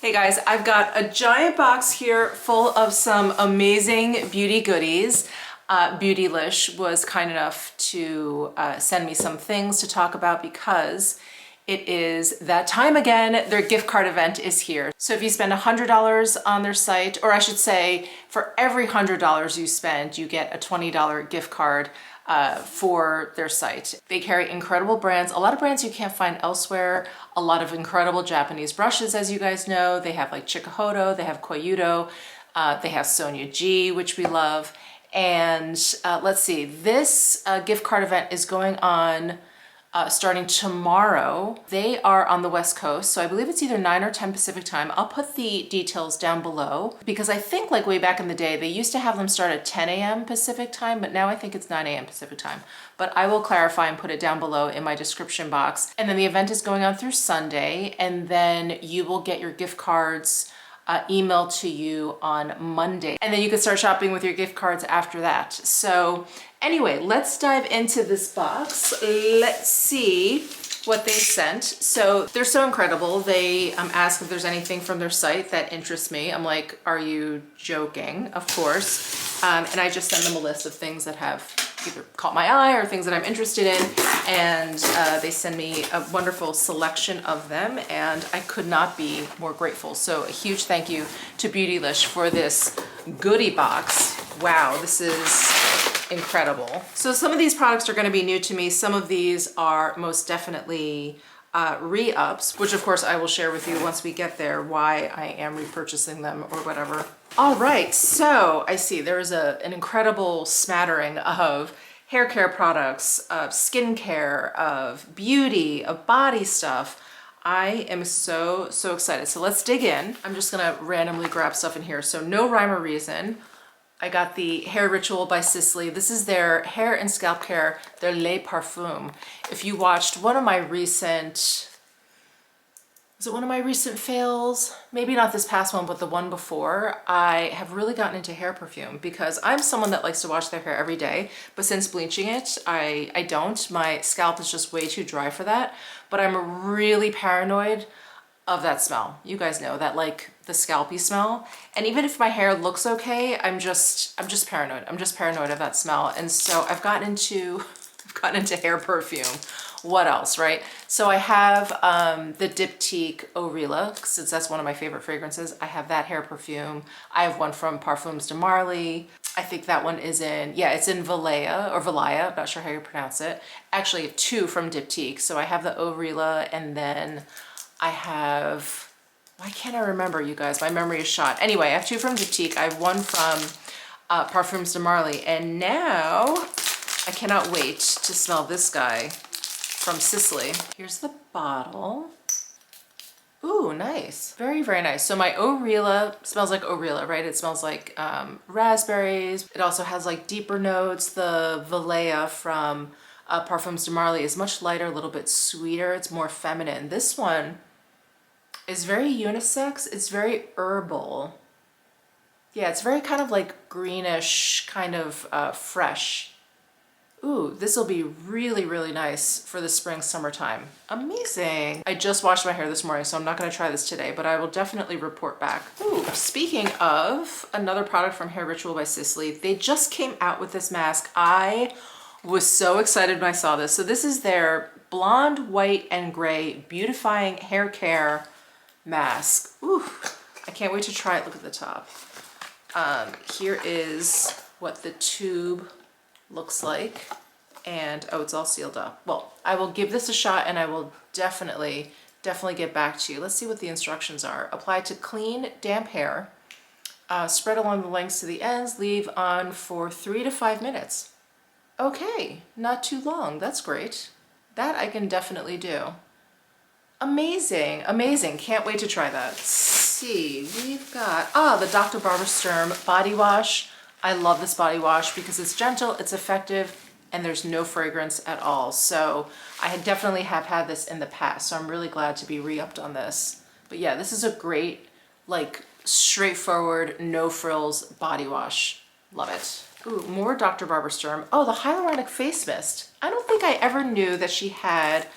Hey guys, I've got a giant box here full of some amazing beauty goodies. Beautylish was kind enough to send me some things to talk about because it is that time again. Their gift card event is here. So if you spend $100 on their site, or I should say for every $100 you spend, you get a $20 gift card for their site. They carry incredible brands, a lot of brands you can't find elsewhere, a lot of incredible Japanese brushes, as you guys know. They have like Chikuhodo, they have Koyudo, they have Sonia G, which we love. And let's see, this gift card event is going on starting tomorrow. They are on the West Coast, so I believe it's either 9 or 10 Pacific time. I'll put the details down below because I think like way back in the day, they used to have them start at 10 a.m. Pacific time, but now I think it's 9 a.m. Pacific time. But I will clarify and put it down below in my description box. And then the event is going on through Sunday, and then you will get your gift cards emailed to you on Monday. And then you can start shopping with your gift cards after that. So anyway, let's dive into this box. Let's see what they sent. So they're so incredible. They ask if there's anything from their site that interests me. I'm like, are you joking? Of course. And I just send them a list of things that have either caught my eye or things that I'm interested in. And they send me a wonderful selection of them, and I could not be more grateful. So a huge thank you to Beautylish for this goodie box. Wow, this is incredible. So some of these products are going to be new to me. Some of these are most definitely re-ups, which of course I will share with you once we get there why I am repurchasing them or whatever. All right, so I see there's an incredible smattering of hair care products, of skincare, of beauty, of body stuff. I am so excited. So let's dig in. I'm just gonna randomly grab stuff in here. So no rhyme or reason. I got the Hair Ritual by Sisley. This is their hair and scalp care, their Le Parfum. If you watched one of my recent, was it one of my recent fails? Maybe not this past one, but the one before. I have really gotten into hair perfume because I'm someone that likes to wash their hair every day, but since bleaching it, I don't. My scalp is just way too dry for that, but I'm really paranoid of that smell. You guys know that, like the scalpy smell. And even if my hair looks okay, I'm just paranoid. I'm just paranoid of that smell. And so I've gotten into hair perfume. What else, right? So I have the Diptyque Oribe, since that's one of my favorite fragrances. I have that hair perfume. I have one from Parfums de Marly. I think that one is in, yeah, it's in Valaya or Valaya. I'm not sure how you pronounce it. Actually, two from Diptyque. So I have the Oribe, and then I have, why can't I remember, you guys? My memory is shot. Anyway, I have two from Diptyque. I have one from Parfums de Marly. And now I cannot wait to smell this guy from Sisley. Here's the bottle. Ooh, nice. Very nice. So my Oribe smells like Oribe, right? It smells like raspberries. It also has like deeper notes. The Valaya from Parfums de Marly is much lighter, a little bit sweeter. It's more feminine. This one is very unisex. It's very herbal. Yeah, it's very kind of like greenish, kind of fresh. Ooh, this will be really nice for the spring, summertime. Amazing. I just washed my hair this morning, so I'm not gonna try this today, but I will definitely report back. Ooh, speaking of another product from Hair Ritual by Sisley, they just came out with this mask. I was so excited when I saw this. So this is their blonde, white, and gray beautifying hair care mask. Ooh, I can't wait to try it. Look at the top. Here is what the tube looks like, and oh, it's all sealed up. Well, I will give this a shot, and I will definitely get back to you. Let's see what the instructions are. Apply to clean, damp hair. Spread along the lengths to the ends. Leave on for 3 to 5 minutes. Okay, not too long. That's great. That I can definitely do. Amazing. Can't wait to try that. Let's see, we've got, the Dr. Barbara Sturm body wash. I love this body wash because it's gentle, it's effective, and there's no fragrance at all. So I definitely have had this in the past, so I'm really glad to be re-upped on this. But yeah, this is a great, like, straightforward, no frills body wash. Love it. Ooh, more Dr. Barbara Sturm. Oh, the hyaluronic face mist. I don't think I ever knew that she had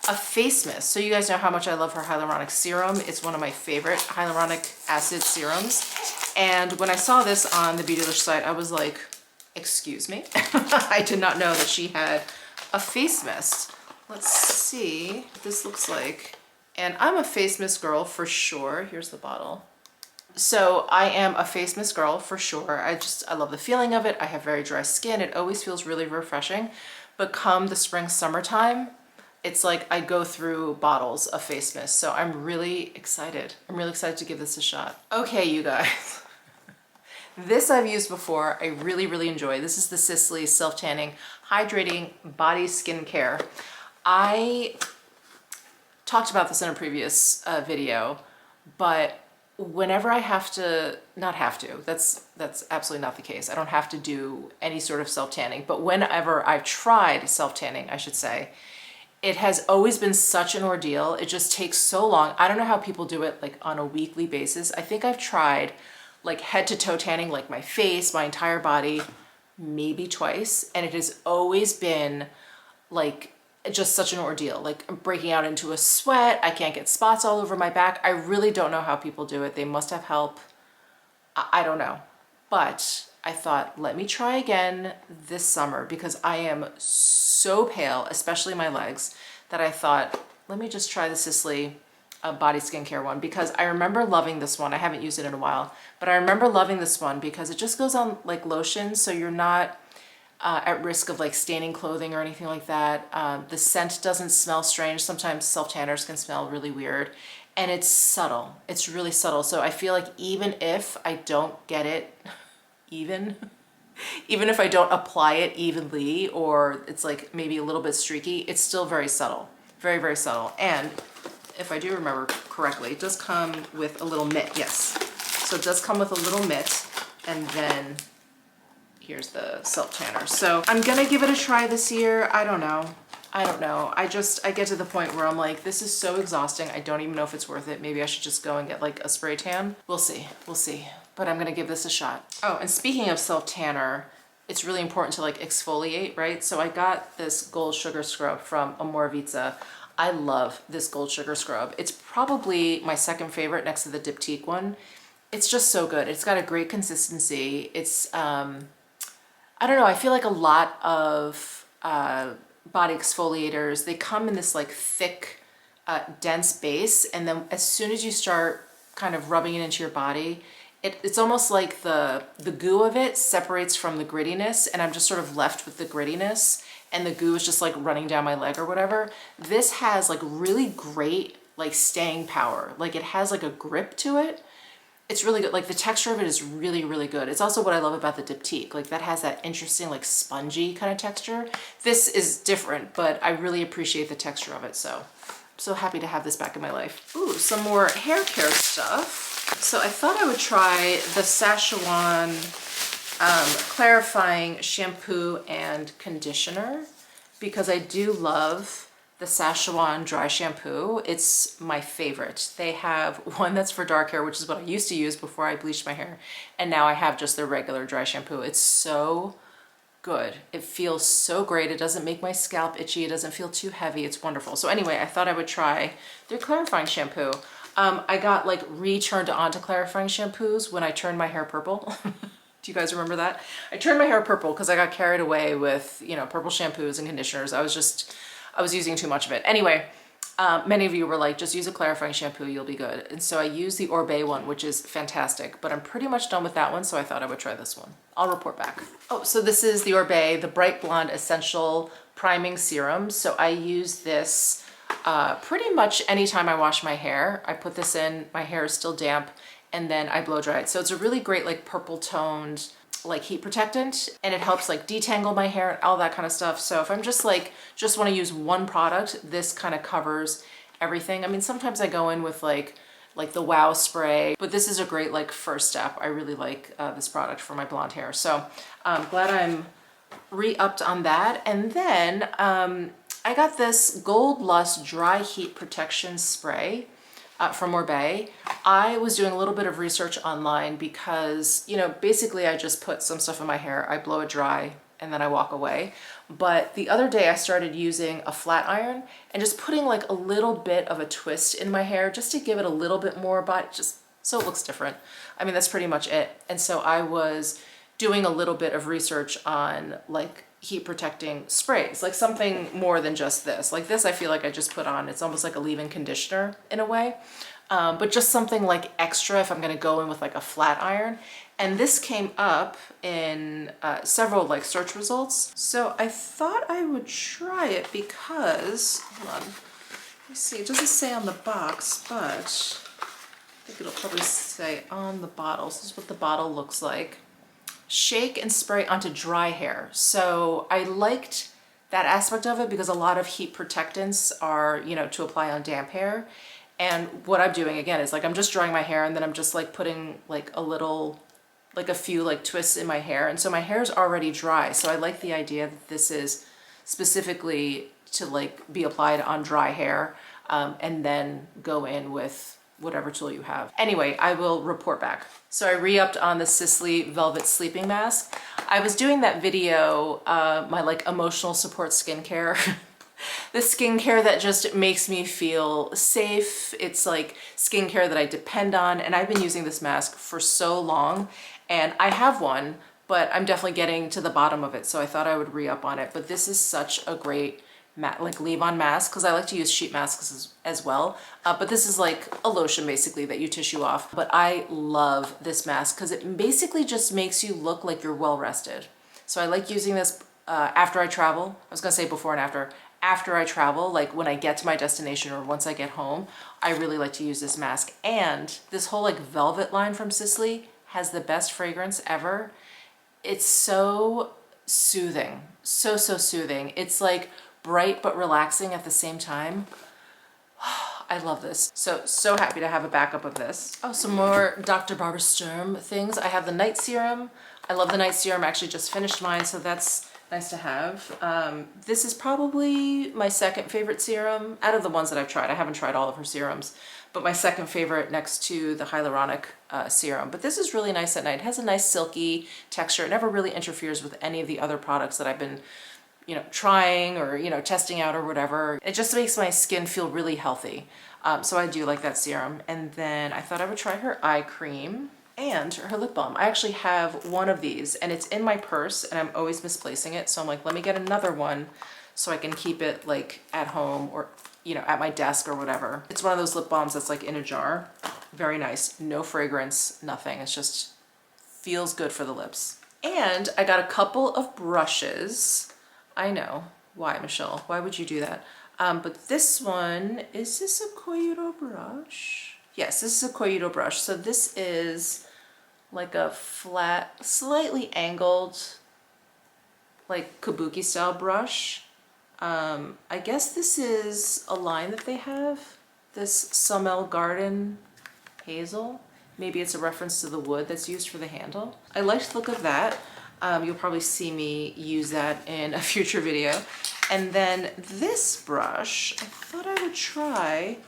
a face mist. So you guys know how much I love her hyaluronic serum. It's one of my favorite hyaluronic acid serums. And when I saw this on the Beautylish site, I was like, excuse me? I did not know that she had a face mist. Let's see what this looks like. And I'm a face mist girl for sure. Here's the bottle. So I am a face mist girl for sure. I love the feeling of it. I have very dry skin. It always feels really refreshing. But come the spring, summertime, it's like I go through bottles of face mist. So I'm really excited. I'm really excited to give this a shot. Okay, you guys. This I've used before. I really, really enjoy. This is the Sisley Self-Tanning Hydrating Body Skincare. I talked about this in a previous video, but whenever I have to, not have to, that's absolutely not the case. I don't have to do any sort of self-tanning, but whenever I've tried self-tanning, I should say, it has always been such an ordeal. It just takes so long. I don't know how people do it like on a weekly basis. I think I've tried like head to toe tanning, like my face, my entire body, maybe twice. And it has always been like just such an ordeal. Like I'm breaking out into a sweat. I can't get spots all over my back. I really don't know how people do it. They must have help. I don't know. But I thought, let me try again this summer because I am so pale, especially my legs, that I thought, let me just try the Sisley body skincare one because I remember loving this one. I haven't used it in a while, but I remember loving this one because it just goes on like lotion, so you're not at risk of like staining clothing or anything like that. The scent doesn't smell strange. Sometimes self-tanners can smell really weird, and it's subtle. It's really subtle. So I feel like even if I don't get it even if I don't apply it evenly, or it's like maybe a little bit streaky, it's still very subtle, very, very subtle. And if I do remember correctly, it does come with a little mitt. Yes. So it does come with a little mitt, and then here's the self-tanner. So I'm gonna give it a try this year. I don't know. I get to the point where I'm like, this is so exhausting. I don't even know if it's worth it. Maybe I should just go and get like a spray tan. We'll see. But I'm gonna give this a shot. Oh, and speaking of self-tanner, it's really important to like exfoliate, right? So I got this gold sugar scrub from Amorvizza. I love this gold sugar scrub. It's probably my second favorite next to the Diptyque one. It's just so good. It's got a great consistency. It's, I don't know, I feel like a lot of body exfoliators, they come in this like thick, dense base, and then as soon as you start kind of rubbing it into your body, it's almost like the goo of it separates from the grittiness, and I'm just sort of left with the grittiness, and the goo is just like running down my leg or whatever. This has like really great like staying power. Like it has like a grip to it. It's really good. Like the texture of it is really, really good. It's also what I love about the Diptyque. Like that has that interesting like spongy kind of texture. This is different, but I really appreciate the texture of it. So I'm so happy to have this back in my life. Ooh, some more hair care stuff. So I thought I would try the Szechuan clarifying shampoo and conditioner because I do love the Szechuan dry shampoo. It's my favorite. They have one that's for dark hair, which is what I used to use before I bleached my hair, and now I have just their regular dry shampoo. It's so good. It feels so great. It doesn't make my scalp itchy. It doesn't feel too heavy. It's wonderful. So anyway, I thought I would try their clarifying shampoo. I got like returned on to clarifying shampoos when I turned my hair purple. Do you guys remember that? I turned my hair purple because I got carried away with, you know, purple shampoos and conditioners. I was using too much of it. Anyway, many of you were like, just use a clarifying shampoo, you'll be good. And so I used the Oribe one, which is fantastic, but I'm pretty much done with that one, so I thought I would try this one. I'll report back. Oh, so this is the Oribe, the Bright Blonde Essential Priming Serum. So I use this pretty much anytime I wash my hair. I put this in, my hair is still damp, and then I blow dry it. So it's a really great like purple toned like heat protectant, and it helps like detangle my hair and all that kind of stuff. So if I'm just want to use one product, this kind of covers everything. I mean, sometimes I go in with like the Wow spray, but this is a great like first step. I really like this product for my blonde hair. So I'm glad I'm re-upped on that. And then I got this Gold Lust Dry Heat Protection Spray from Oribe. I was doing a little bit of research online because, you know, basically I just put some stuff in my hair, I blow it dry, and then I walk away. But the other day I started using a flat iron and just putting like a little bit of a twist in my hair just to give it a little bit more body, just so it looks different. I mean, that's pretty much it. And so I was doing a little bit of research on like heat protecting sprays, like something more than just this. Like this, I feel like I just put on, it's almost like a leave-in conditioner in a way. But just something like extra if I'm gonna go in with like a flat iron. And this came up in several like search results. So I thought I would try it because, hold on, let me see, it doesn't say on the box, but I think it'll probably say on the bottle. So this is what the bottle looks like. Shake and spray onto dry hair. So I liked that aspect of it because a lot of heat protectants are, you know, to apply on damp hair. And what I'm doing again is like I'm just drying my hair and then I'm just like putting like a little, like a few like twists in my hair. And so my hair is already dry. So I like the idea that this is specifically to like be applied on dry hair and then go in with whatever tool you have. Anyway, I will report back. So I re-upped on the Sisley Velvet Sleeping Mask. I was doing that video, my like emotional support skincare. The skincare that just makes me feel safe. It's like skincare that I depend on. And I've been using this mask for so long and I have one, but I'm definitely getting to the bottom of it. So I thought I would re-up on it. But this is such a great like leave-on mask because I like to use sheet masks as well. But this is like a lotion basically that you tissue off. But I love this mask because it basically just makes you look like you're well rested. So I like using this after I travel. I was gonna say before and after. After I travel, like when I get to my destination or once I get home, I really like to use this mask. And this whole like velvet line from Sisley has the best fragrance ever. It's so soothing, so soothing. It's like bright but relaxing at the same time. I love this. So happy to have a backup of this. Oh, some more Dr. Barbara Sturm things. I have the night serum. I love the night serum. I actually just finished mine, so that's nice to have. This is probably my second favorite serum out of the ones that I've tried. I haven't tried all of her serums, but my second favorite next to the hyaluronic serum. But this is really nice at night. It has a nice silky texture. It never really interferes with any of the other products that I've been, you know, trying or, you know, testing out or whatever. It just makes my skin feel really healthy. So I do like that serum. And then I thought I would try her eye cream and her lip balm. I actually have one of these and it's in my purse and I'm always misplacing it. So I'm like, let me get another one so I can keep it like at home or, you know, at my desk or whatever. It's one of those lip balms that's like in a jar. Very nice. No fragrance, nothing. It's just feels good for the lips. And I got a couple of brushes. I know. Why, Michelle? Why would you do that? But this one, is this a Koyudo brush? Yes, this is a Koyudo brush. So this is like a flat, slightly angled, like kabuki style brush. I guess this is a line that they have, this Summel Garden Hazel. Maybe it's a reference to the wood that's used for the handle. I like the look of that. You'll probably see me use that in a future video. And then this brush, I thought I would try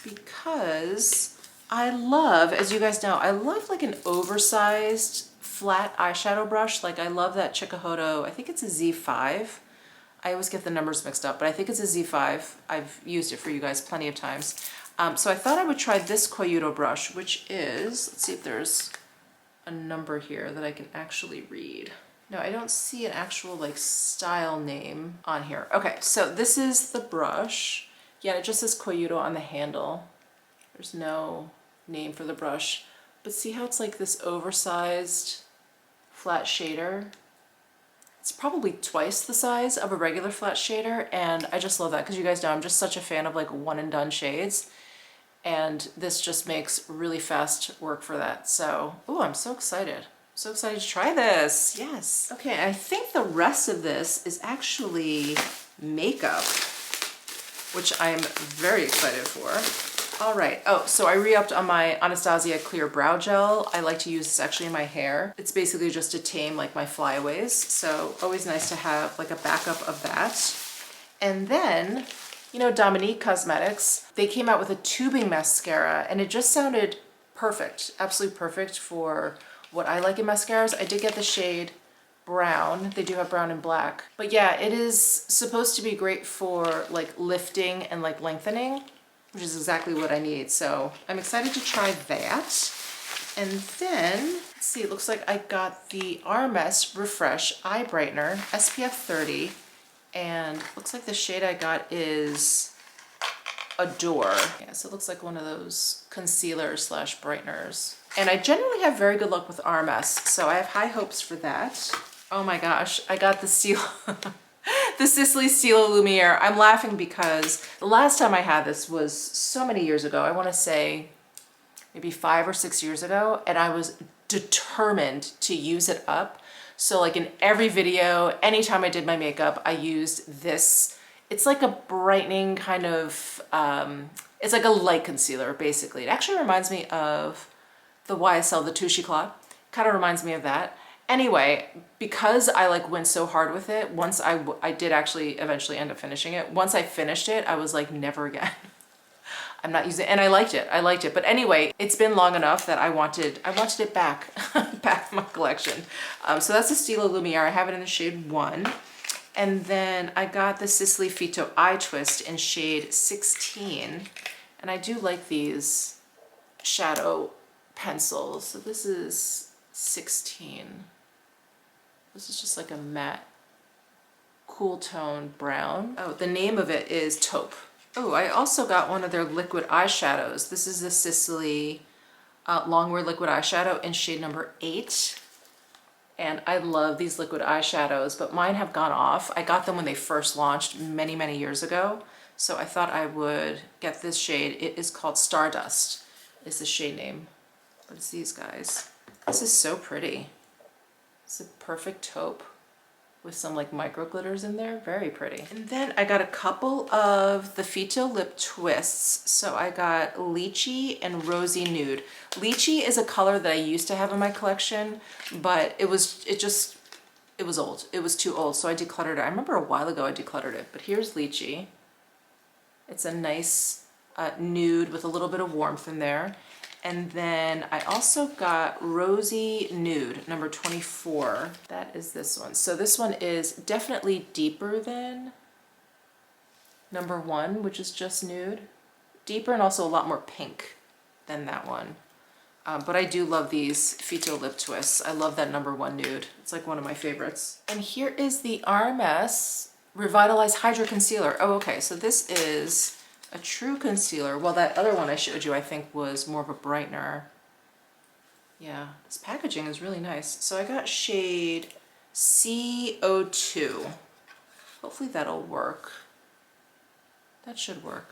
because I love, as you guys know, I love like an oversized flat eyeshadow brush. Like I love that Chikuhodo, I think it's a Z5. I always get the numbers mixed up, but I think it's a Z5. I've used it for you guys plenty of times. So I thought I would try this Koyudo brush, which is, let's see if there's a number here that I can actually read. No, I don't see an actual like style name on here. Okay, so this is the brush. Yeah, it just says Koyudo on the handle. There's no name for the brush, but see how it's like this oversized flat shader? It's probably twice the size of a regular flat shader, and I just love that because you guys know I'm just such a fan of like one and done shades, and this just makes really fast work for that. So, oh, I'm so excited. So excited to try this. Yes. Okay, I think the rest of this is actually makeup, which I'm very excited for. All right, oh, so I re-upped on my Anastasia Clear Brow Gel. I like to use this actually in my hair. It's basically just to tame like my flyaways. So always nice to have like a backup of that. And then, you know, Dominique Cosmetics, they came out with a tubing mascara and it just sounded perfect, absolutely perfect for what I like in mascaras. I did get the shade brown. They do have brown and black. But yeah, it is supposed to be great for like lifting and like lengthening, which is exactly what I need. So I'm excited to try that. And then, let's see, it looks like I got the RMS Refresh Eye Brightener, SPF 30. And looks like the shade I got is Adore. Yeah, so it looks like one of those concealers slash brighteners. And I generally have very good luck with RMS, so I have high hopes for that. Oh my gosh, I got the the Sisley Stilo Lumiere. I'm laughing because the last time I had this was so many years ago. I want to say maybe 5 or 6 years ago, and I was determined to use it up. So like in every video, anytime I did my makeup, I used this. It's like a brightening kind of, it's like a light concealer, basically. It actually reminds me of the YSL, the Touche Eclat. Kind of reminds me of that. Anyway, because I like went so hard with it, once I did actually eventually end up finishing it. Once I finished it, I was like, never again. I'm not using it, and I liked it. But anyway, it's been long enough that I wanted it back, back in my collection. So that's the Stilo Lumiere. I have it in the shade 1. And then I got the Sisley Fito Eye Twist in shade 16. And I do like these shadow pencils. So this is 16. This is just like a matte, cool tone brown. Oh, the name of it is Taupe. Oh, I also got one of their liquid eyeshadows. This is the Sisley Longwear Liquid Eyeshadow in shade number 8. And I love these liquid eyeshadows, but mine have gone off. I got them when they first launched many, many years ago. So I thought I would get this shade. It is called Stardust, is the shade name. But it's these guys. This is so pretty. It's a perfect taupe with some like micro glitters in there. Very pretty. And then I got a couple of the Fito lip twists. So I got Lychee and Rosy Nude. Lychee is a color that I used to have in my collection, but it was old. It was too old, so I decluttered it. I remember a while ago I decluttered it, but here's Lychee. It's a nice nude with a little bit of warmth in there. And then I also got Rosy Nude, number 24. That is this one. So this one is definitely deeper than number 1, which is just nude. Deeper and also a lot more pink than that one. But I do love these Fito lip twists. I love that number 1 nude. It's like one of my favorites. And here is the RMS Revitalize Hydra Concealer. Oh, okay, so this is a true concealer. Well, that other one I showed you, I think, was more of a brightener. Yeah, this packaging is really nice. So I got shade CO2. Hopefully that'll work. That should work.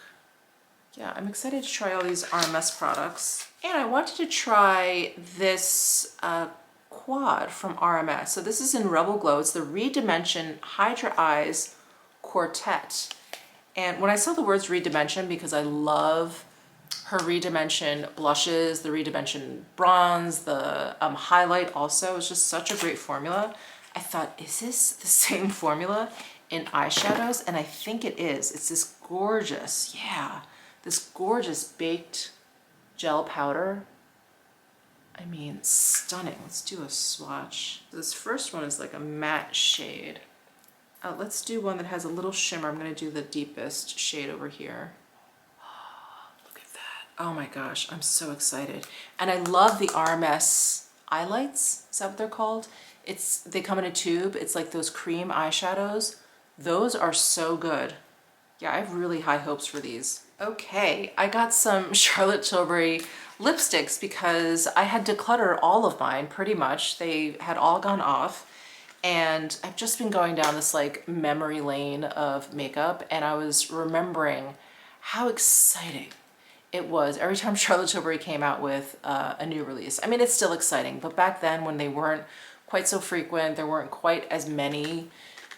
Yeah, I'm excited to try all these RMS products. And I wanted to try this quad from RMS. So this is in Rebel Glow. It's the Redimension Hydra Eyes Quartet. And when I saw the words Redimension, because I love her Redimension blushes, the Redimension bronze, the highlight also, it's just such a great formula. I thought, is this the same formula in eyeshadows? And I think it is. It's this gorgeous, yeah, this gorgeous baked gel powder. I mean, stunning. Let's do a swatch. This first one is like a matte shade. Let's do one that has a little shimmer. I'm going to do the deepest shade over here. Oh, look at that. Oh my gosh, I'm so excited. And I love the RMS eyelights. Is that what they're called? They come in a tube. It's like those cream eyeshadows. Those are so good. Yeah, I have really high hopes for these. Okay, I got some Charlotte Tilbury lipsticks because I had decluttered all of mine pretty much. They had all gone off. And I've just been going down this like memory lane of makeup, and I was remembering how exciting it was every time Charlotte Tilbury came out with a new release. I mean, it's still exciting, but back then when they weren't quite so frequent, there weren't quite as many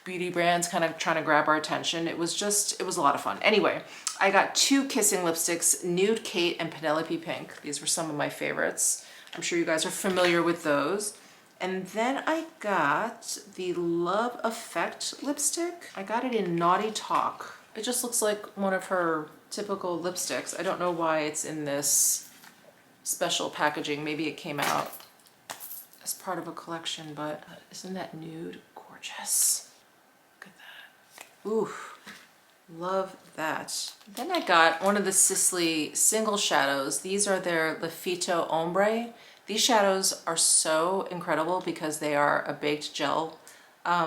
beauty brands kind of trying to grab our attention. It was a lot of fun. Anyway, I got 2 kissing lipsticks, Nude Kate and Penelope Pink. These were some of my favorites. I'm sure you guys are familiar with those. And then I got the Love Effect lipstick. I got it in Naughty Talk. It just looks like one of her typical lipsticks. I don't know why it's in this special packaging. Maybe it came out as part of a collection, but isn't that nude gorgeous? Look at that. Ooh, love that. Then I got one of the Sisley single shadows. These are their Lafito Ombre. These shadows are so incredible because they are a baked gel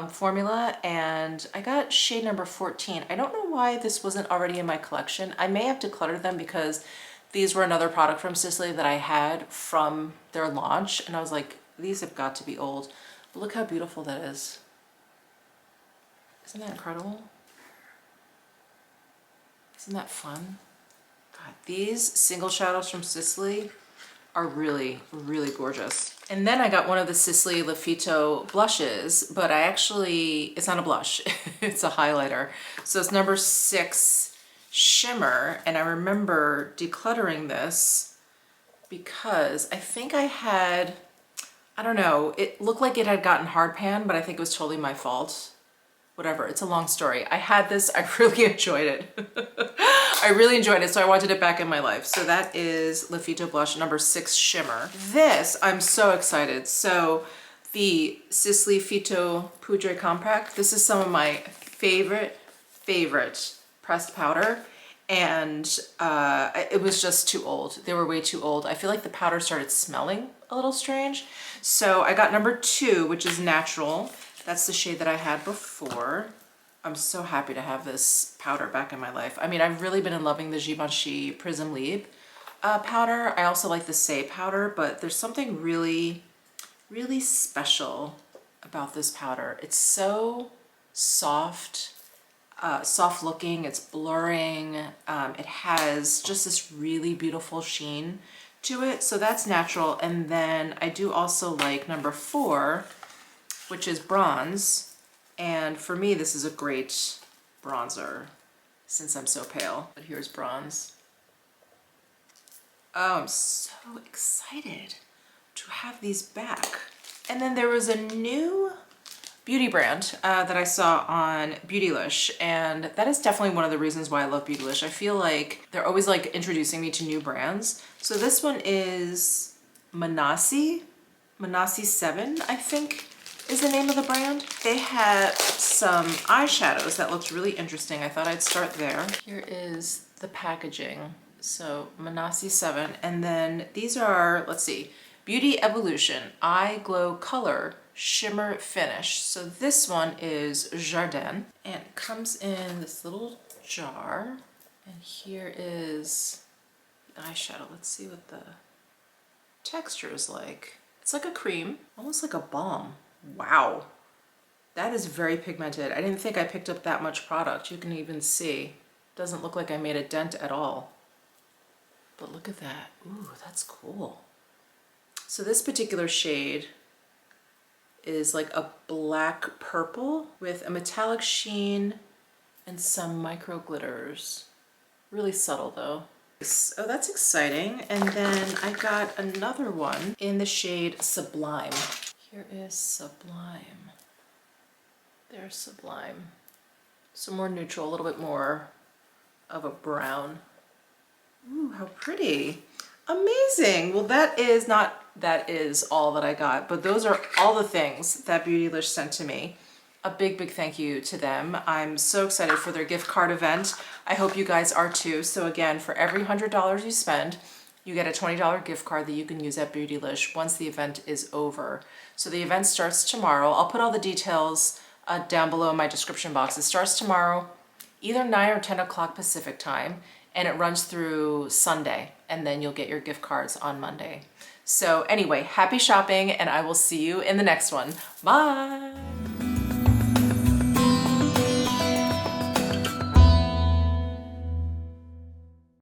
formula, and I got shade number 14. I don't know why this wasn't already in my collection. I may have decluttered them because these were another product from Sisley that I had from their launch, and I was like, these have got to be old. But look how beautiful that is. Isn't that incredible? Isn't that fun? God, these single shadows from Sisley are really, really gorgeous. And then I got one of the Sisley Lafito blushes, but it's not a blush, it's a highlighter. So it's number 6 shimmer, and I remember decluttering this because I think I had, I don't know, it looked like it had gotten hard pan, but I think it was totally my fault. Whatever, it's a long story. I had this, I really enjoyed it. I really enjoyed it, so I wanted it back in my life. So that is Lafito blush number 6 shimmer. This, I'm so excited. So the Sisley Fito Poudre Compact, this is some of my favorite pressed powder. And it was just too old. They were way too old. I feel like the powder started smelling a little strange. So I got number 2, which is natural. That's the shade that I had before. I'm so happy to have this powder back in my life. I mean, I've really been in loving the Givenchy Prism Libre powder. I also like the Say powder, but there's something really, really special about this powder. It's so soft, soft looking, it's blurring. It has just this really beautiful sheen to it. So that's natural. And then I do also like number 4, which is bronze. And for me, this is a great bronzer since I'm so pale. But here's bronze. Oh, I'm so excited to have these back. And then there was a new beauty brand that I saw on Beautylish, and that is definitely one of the reasons why I love Beautylish. I feel like they're always like introducing me to new brands. So this one is Manassi 7, I think is the name of the brand. They had some eyeshadows that looked really interesting. I thought I'd start there. Here is the packaging. So Manassi 7, and then these are, let's see, Beauty Evolution Eye Glow Color Shimmer Finish. So this one is Jardin, and it comes in this little jar. And here is the eyeshadow. Let's see what the texture is like. It's like a cream, almost like a balm. Wow, that is very pigmented. I didn't think I picked up that much product. You can even see, doesn't look like I made a dent at all. But look at that. Ooh, that's cool. So this particular shade is like a black purple with a metallic sheen and some micro glitters. Really subtle though. Oh, that's exciting. And then I got another one in the shade Sublime. Here is Sublime. There's Sublime. So more neutral, a little bit more of a brown. Ooh, how pretty. Amazing. Well, that is all that I got, but those are all the things that Beautylish sent to me. A big, big thank you to them. I'm so excited for their gift card event. I hope you guys are too. So again, for every $100 you spend, you get a $20 gift card that you can use at Beautylish once the event is over. So the event starts tomorrow. I'll put all the details down below in my description box. It starts tomorrow, either 9 or 10 o'clock Pacific time, and it runs through Sunday, and then you'll get your gift cards on Monday. So anyway, happy shopping, and I will see you in the next one. Bye!